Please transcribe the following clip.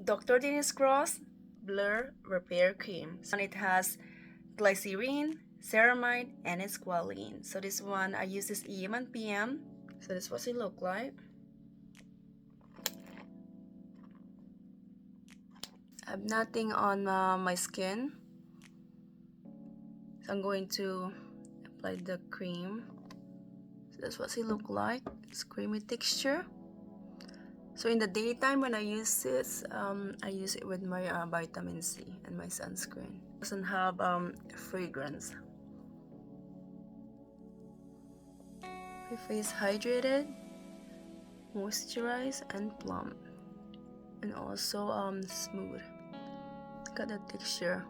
Dr. Dennis Cross Blur Repair Cream. And it has glycerin, ceramide, and squalene. So this one, I use this AM and PM. So this is what it look like. I have nothing on my skin. So I'm going to apply the cream. So that's what it look like. It's creamy texture. So in the daytime when I use this, I use it with my vitamin C and my sunscreen. It doesn't have fragrance. My face hydrated, moisturized, and plump, and also smooth. Look at the texture.